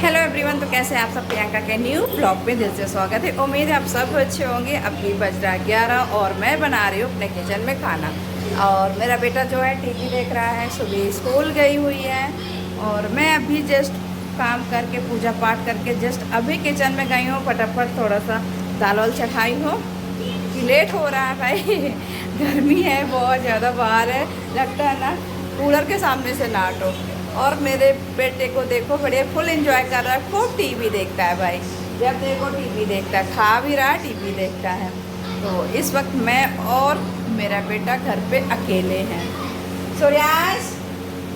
Hello everyone, तो कैसे हैं आप सब। प्रियंका के न्यू ब्लॉग में दिल से स्वागत है। उम्मीद है आप सब अच्छे होंगे। अभी बज रहा 11 और मैं बना रही हूँ अपने किचन में खाना। और मेरा बेटा जो है टीवी देख रहा है, सुबह स्कूल गई हुई है। और मैं अभी जस्ट काम करके पूजा पाठ करके जस्ट अभी किचन में गई हूँ। फटाफट थोड़ा सा दाल वाल चढ़ाई हूँ कि लेट हो रहा है भाई। गर्मी है बहुत ज़्यादा, बाहर है, लगता है ना कूलर के सामने से ना हटो। और मेरे बेटे को देखो, बढ़िया फुल एंजॉय कर रहा है, खूब टीवी देखता है भाई। जब देखो टीवी देखता है, खा भी रहा है, टीवी देखता है। तो इस वक्त मैं और मेरा बेटा घर पे अकेले हैं। सूर्याश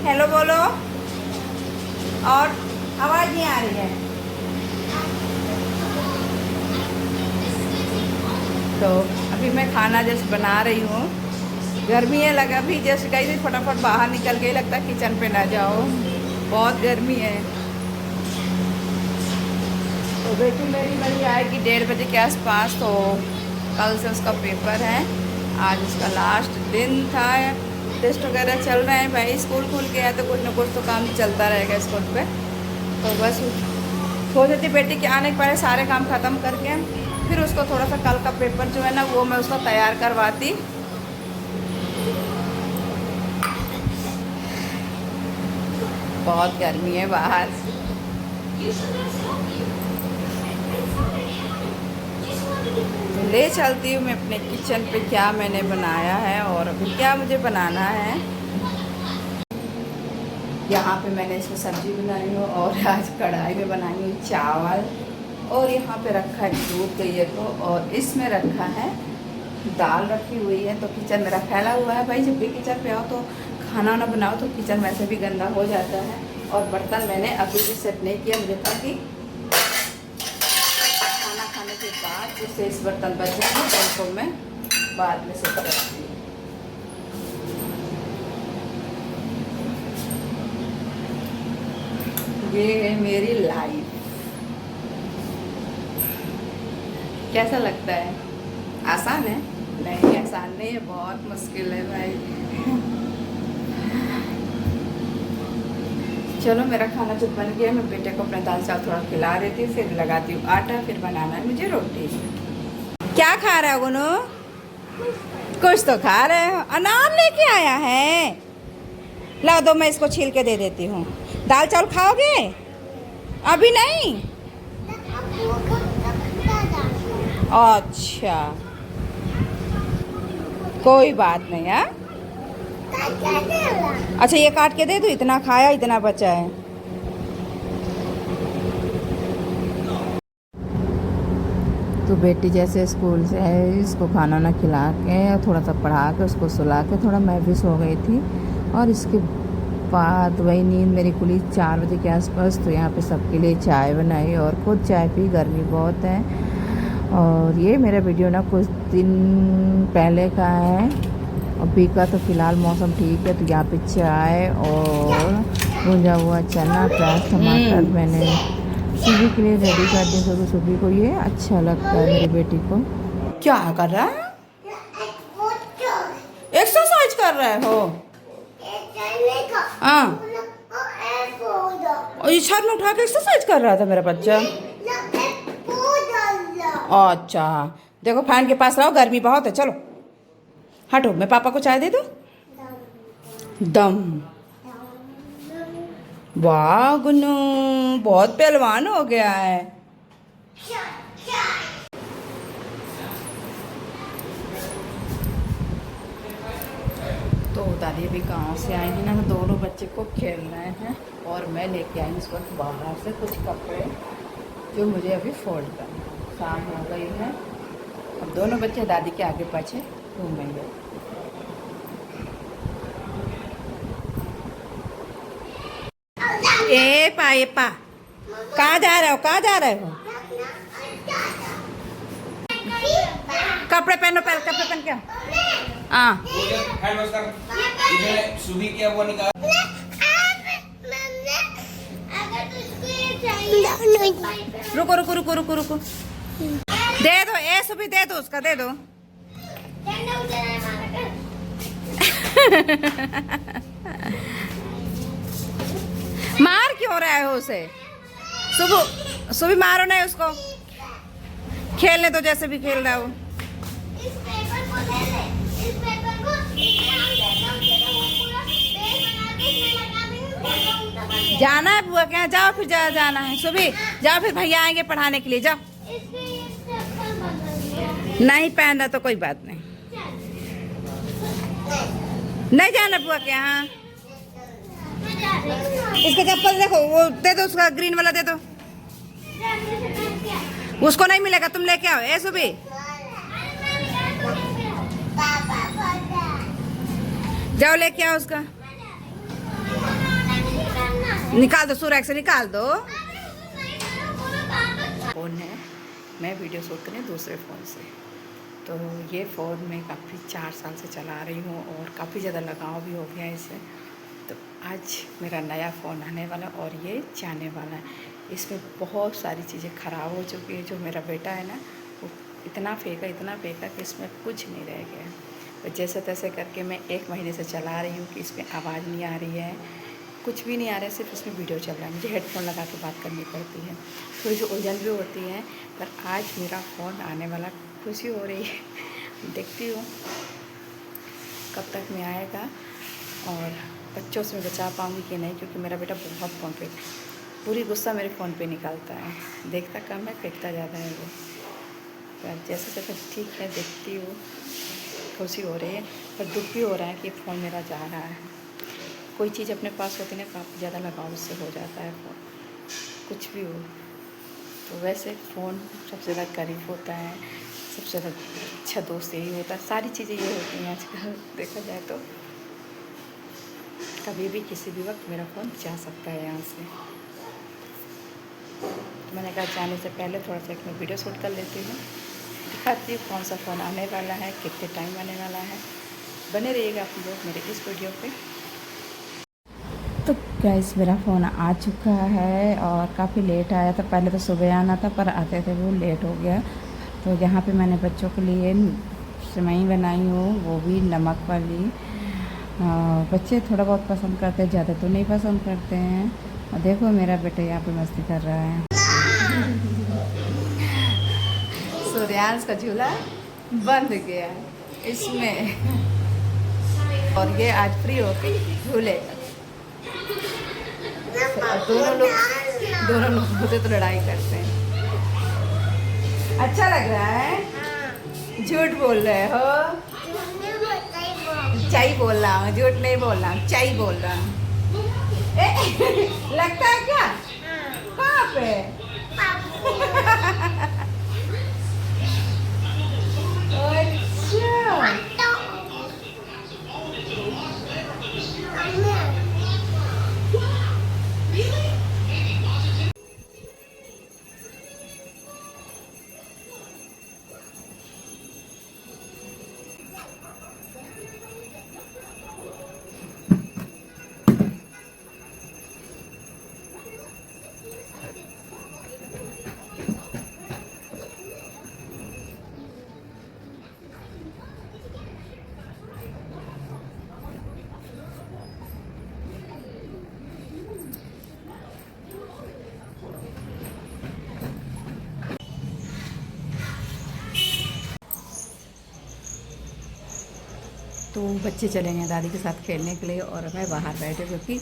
हेलो बोलो। और आवाज़ नहीं आ रही है तो अभी मैं खाना जस्ट बना रही हूँ। गर्मी है, लगा भी जस्ट गई थी, फटाफट बाहर निकल गई, लगता है किचन पे ना जाओ, बहुत गर्मी है। तो बेटी मेरी बड़ी आएगी 1:30 बजे के आसपास। तो कल से उसका पेपर है, आज उसका लास्ट दिन था। टेस्ट वगैरह चल रहे हैं भाई, स्कूल खुल गया है तो कुछ ना कुछ तो काम चलता रहेगा स्कूल पे। तो बस सोच रही थी बेटी के आने के पहले सारे काम ख़त्म करके फिर उसको थोड़ा सा कल का पेपर जो है ना वो मैं उसका तैयार करवाती। बहुत गर्मी है बाहर। ले चलती हूँ मैं अपने किचन पे क्या मैंने बनाया है और अभी क्या मुझे बनाना है। यहाँ पे मैंने इसमें सब्जी बनाई हूँ और आज कढ़ाई में बनाई हूँ चावल। और यहाँ पे रखा है दूध गई तो, और इसमें रखा है दाल रखी हुई है। तो किचन मेरा फैला हुआ है भाई, जब भी किचन पे आओ तो खाना वाना बनाओ तो किचन वैसे भी गंदा हो जाता है। और बर्तन मैंने अभी भी सेट नहीं किया, मुझे था कि खाना खाने के बाद जिससे इस बर्तन बच जाएंगे तो उनको मैं बाद में सेट करती हूँ। ये है मेरी लाइफ। कैसा लगता है? आसान है? नहीं, आसान नहीं है, बहुत मुश्किल है भाई। चलो मेरा खाना जब बन गया, मैं बेटे को अपना दाल चावल थोड़ा खिला देती हूँ, फिर लगाती हूँ आटा, फिर बनाना है मुझे रोटी। क्या खा रहा है गुनू? कुछ तो खा रहे हो। अनार लेके आया है, ला दो मैं इसको छील के दे देती हूँ। दाल चावल खाओगे? अभी नहीं। अच्छा कोई बात नहीं है। अच्छा ये काट के दे दो, इतना खाया इतना बचा है। तो बेटी जैसे स्कूल से है, इसको खाना ना खिला के थोड़ा सा पढ़ा के उसको सुला के थोड़ा मैं भी सो गई थी। और इसके बाद वही नींद मेरी खुली 4 बजे के आसपास। तो यहाँ पे सबके लिए चाय बनाई और खुद चाय पी, गर्मी बहुत है। और ये मेरा वीडियो ना कुछ दिन पहले का है, अभी का तो फ़िलहाल मौसम ठीक है। तो यहाँ पे चाय और भुंजा हुआ चना, प्याज, टमाटर मैंने सुबह के लिए रेडी कर दी, क्योंकि सुबह को ये अच्छा लगता है मेरी बेटी को। क्या कर रहा है? एक्सरसाइज कर रहे हो? हाँ, और ये छत में उठा के एक्सरसाइज कर रहा था मेरा बच्चा। अच्छा देखो, फैन के पास रहो, गर्मी बहुत है। चलो हटो, मैं पापा को चाय दे दूँ। दम। वाह गुन्नू बहुत पहलवान हो गया है। तो दादी भी गांव से आएंगी ना, दोनों बच्चे को खेल रहे हैं और मैं लेके आई इस वक्त बाहर से कुछ कपड़े जो मुझे अभी फोल्ड करना। शाम हो गई है, अब दोनों बच्चे दादी के आगे पीछे घूमेंगे। ए पा कहाँ जा रहे हो, कहाँ जा रहे हो? कपड़े पहनो, पहले कपड़े पहन के। हाँ रुको रुको रुको रुको रुको, दे दो ए सुबह, दे दो उसका, दे दो। मार क्यों रहे हो उसे? सुबह सुबह मारो नहीं उसको, खेलने तो जैसे भी खेल रहा है वो। जाना है बुआ के यहाँ, जाओ फिर जाना है सुबह, जाओ फिर भैया आएंगे पढ़ाने के लिए, जाओ। नहीं पहन रहा तो कोई बात नहीं, नहीं जाना बुआ के यहाँ। इसके चप्पल देखो, वो दे दो, उसका ग्रीन वाला दे दो, उसको नहीं मिलेगा, तुम लेके आओ। ए सुबह जाओ लेके आओ उसका, निकाल दो, सूरज से निकाल दो। फ़ोन है, मैं वीडियो शूट करें दूसरे फ़ोन से, तो ये फ़ोन मैं काफ़ी 4 साल से चला रही हूँ और काफ़ी ज़्यादा लगाव भी हो गया इसे। तो आज मेरा नया फ़ोन आने वाला और ये जाने वाला है। इसमें बहुत सारी चीज़ें ख़राब हो चुकी है। जो मेरा बेटा है ना, वो इतना फेंका कि इसमें कुछ नहीं रह गया। तो जैसे तैसे करके मैं 1 महीने से चला रही हूँ कि इसमें आवाज़ नहीं आ रही है, कुछ भी नहीं आ रहा है, सिर्फ इसमें वीडियो चल रहा है। मुझे हेडफोन लगा के बात करनी पड़ती है, थोड़ी सी उलझन भी होती है। पर आज मेरा फ़ोन आने वाला, खुशी हो रही है। देखती हूँ कब तक में आएगा और बच्चों से मैं बचा पाऊँगी कि नहीं, क्योंकि मेरा बेटा बहुत फ़ोन पे, पूरी गुस्सा मेरे फ़ोन पे निकालता है। देखता कम है, फेंकता ज़्यादा है वो। पर जैसे तैसे ठीक है, देखती हूँ, खुशी हो रही है पर दुख भी हो रहा है कि फ़ोन मेरा जा रहा है। कोई चीज़ अपने पास होती है ना, काफ़ी ज़्यादा लगाव उससे हो जाता है फ़ोन, कुछ भी हो। तो वैसे फ़ोन सबसे ज़्यादा करीब होता है, सबसे ज़्यादा अच्छा दोस्त यही होता है। सारी चीज़ें ये होती हैं आजकल देखा जाए तो। कभी भी किसी भी वक्त मेरा फ़ोन जा सकता है यहाँ से। तो मैंने कहा जाने से पहले थोड़ा सा एक मैं वीडियो शूट कर लेती हूँ, दिखाती हूँ कौन सा फ़ोन आने वाला है, कितने टाइम आने वाला है। बने रहिएगा आप लोग मेरे इस वीडियो पे। तो गाइस मेरा फ़ोन आ चुका है और काफ़ी लेट आया था। पहले तो सुबह आना था पर आते थे वो लेट हो गया। तो यहाँ पे मैंने बच्चों के लिए सेवई बनाई हूँ, वो भी नमक वाली। बच्चे थोड़ा बहुत पसंद करते हैं, ज़्यादा तो नहीं पसंद करते हैं। और देखो मेरा बेटा यहाँ पे मस्ती कर रहा है। सूर्यांश का झूला बंद गया इसमें और ये आज फ्री होके झूलेगा। दोनों लोग होते तो लड़ाई करते हैं। अच्छा लग रहा है? झूठ बोल रहे हो? सच्चाई बोल रहा हूँ, झूठ नहीं बोल रहा हूँ, सच्चाई बोल रहा हूँ। लगता है क्या? कहाँ पे? तो बच्चे चले गए दादी के साथ खेलने के लिए और मैं बाहर बैठे, क्योंकि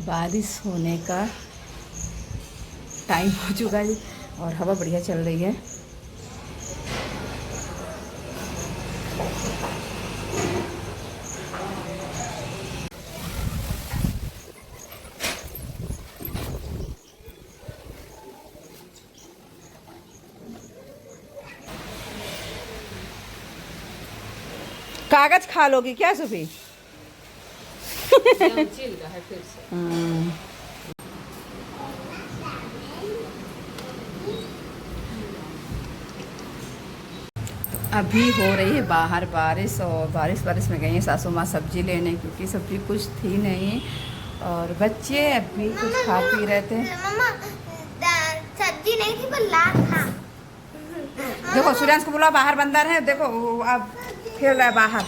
बारिश होने का टाइम हो चुका है और हवा बढ़िया चल रही है। कागज खा लोगी क्या सुबह? अभी हो रही है बाहर बारिश और बारिश में गई है सासू माँ सब्जी लेने, क्योंकि सब्जी कुछ थी नहीं और बच्चे अभी कुछ खा पी रहे थे। सब्जी नहीं थी पर लाख था। देखो सूर्यांश को बोला बाहर बंदर है, देखो अब खेल रहा है बाहर।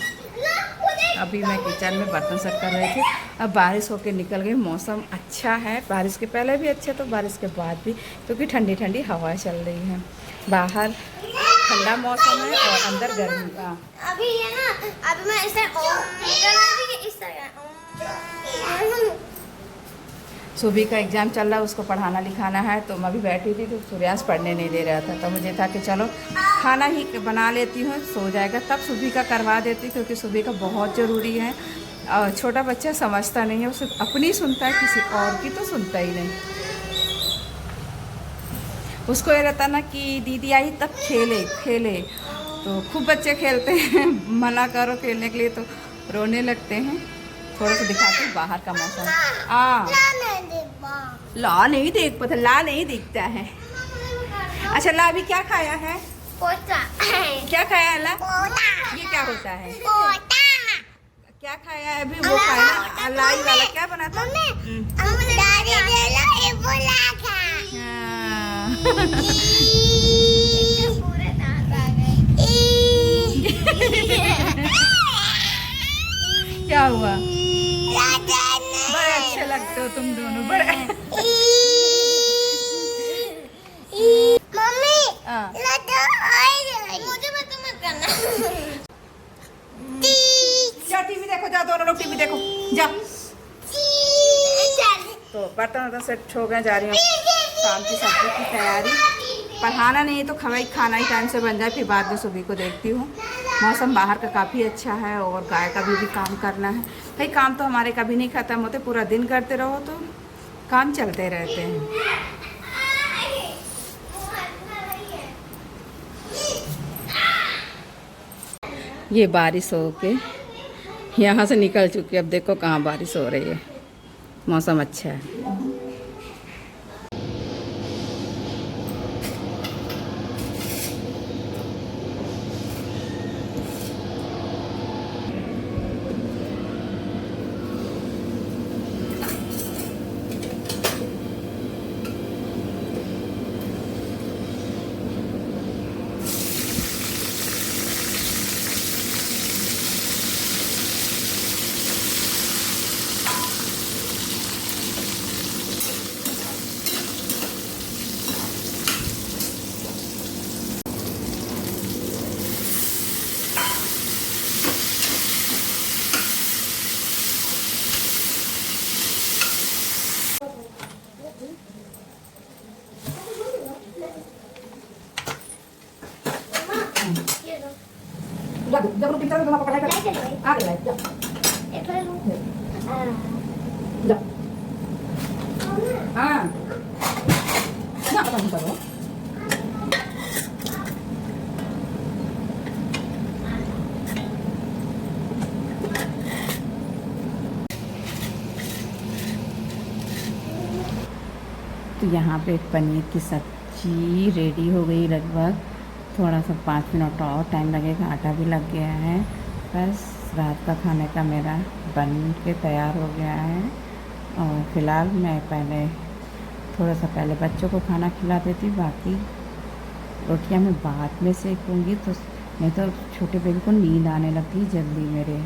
अभी मैं किचन में बर्तन सेट कर रही थी। अब बारिश होके निकल गई, मौसम अच्छा है, बारिश के पहले भी अच्छा तो बारिश के बाद भी, क्योंकि ठंडी ठंडी हवा चल रही है। बाहर ठंडा मौसम है और अंदर गर्मी का। अभी ये ना, अभी मैं इस तरह सुबह का एग्ज़ाम चल रहा है, उसको पढ़ाना लिखाना है, तो मैं अभी बैठी थी तो सूर्यास्त पढ़ने नहीं दे रहा था, तो मुझे था कि चलो खाना ही बना लेती हूँ, सो जाएगा तब सुबह का करवा देती, क्योंकि सुबह का बहुत ज़रूरी है। और छोटा बच्चा समझता नहीं है, उसे अपनी सुनता है, किसी और की तो सुनता ही नहीं। उसको ये रहता ना कि दीदी आई तब खेले खेले, तो खूब बच्चे खेलते हैं, मना करो खेलने के लिए तो रोने लगते हैं। थोड़ा सा दिखाती हूँ बाहर का मौसम। ला नहीं देख पाता, ला नहीं दिखता है। अच्छा ला अभी क्या खाया है? पोता। क्या खाया है ला? पोता। ये क्या होता है? पोता। क्या खाया है अभी? वो खाया लाई वाला क्या बना था? क्या हुआ? बड़े अच्छे लगते हो तुम दोनों, बड़े। मम्मी हाँ। मुझे मत करना। जाओ टीवी देखो, जाओ दोनों लोग टीवी देखो जाओ। तो बर्तन वर्तन सेट हो गए, जा रही हूँ शाम की सब्जी की तैयारी। पढ़ाना नहीं तो खाना ही टाइम से बन जाए, फिर बाद में सुबह को देखती हूँ। मौसम बाहर का काफ़ी अच्छा है और गाय का भी काम करना है भाई। काम तो हमारे कभी नहीं ख़त्म होते, पूरा दिन करते रहो तो काम चलते रहते हैं। ये बारिश हो के यहाँ से निकल चुकी है, अब देखो कहाँ बारिश हो रही है। मौसम अच्छा है। Jangan lupa pintar sama pakai iPad. Ada lah, ya. Ya. Nak apa pintar lo? तो यहाँ पे पनीर की सब्जी रेडी हो गई लगभग। थोड़ा सा 5 मिनट और टाइम लगेगा, आटा भी लग गया है। बस रात का खाने का मेरा बन के तैयार हो गया है। और फ़िलहाल मैं थोड़ा सा पहले बच्चों को खाना खिला देती, बाकी रोटियां मैं बाद में सेकूँगी, तो नहीं तो छोटे बेबी को नींद आने लगती जल्दी मेरे।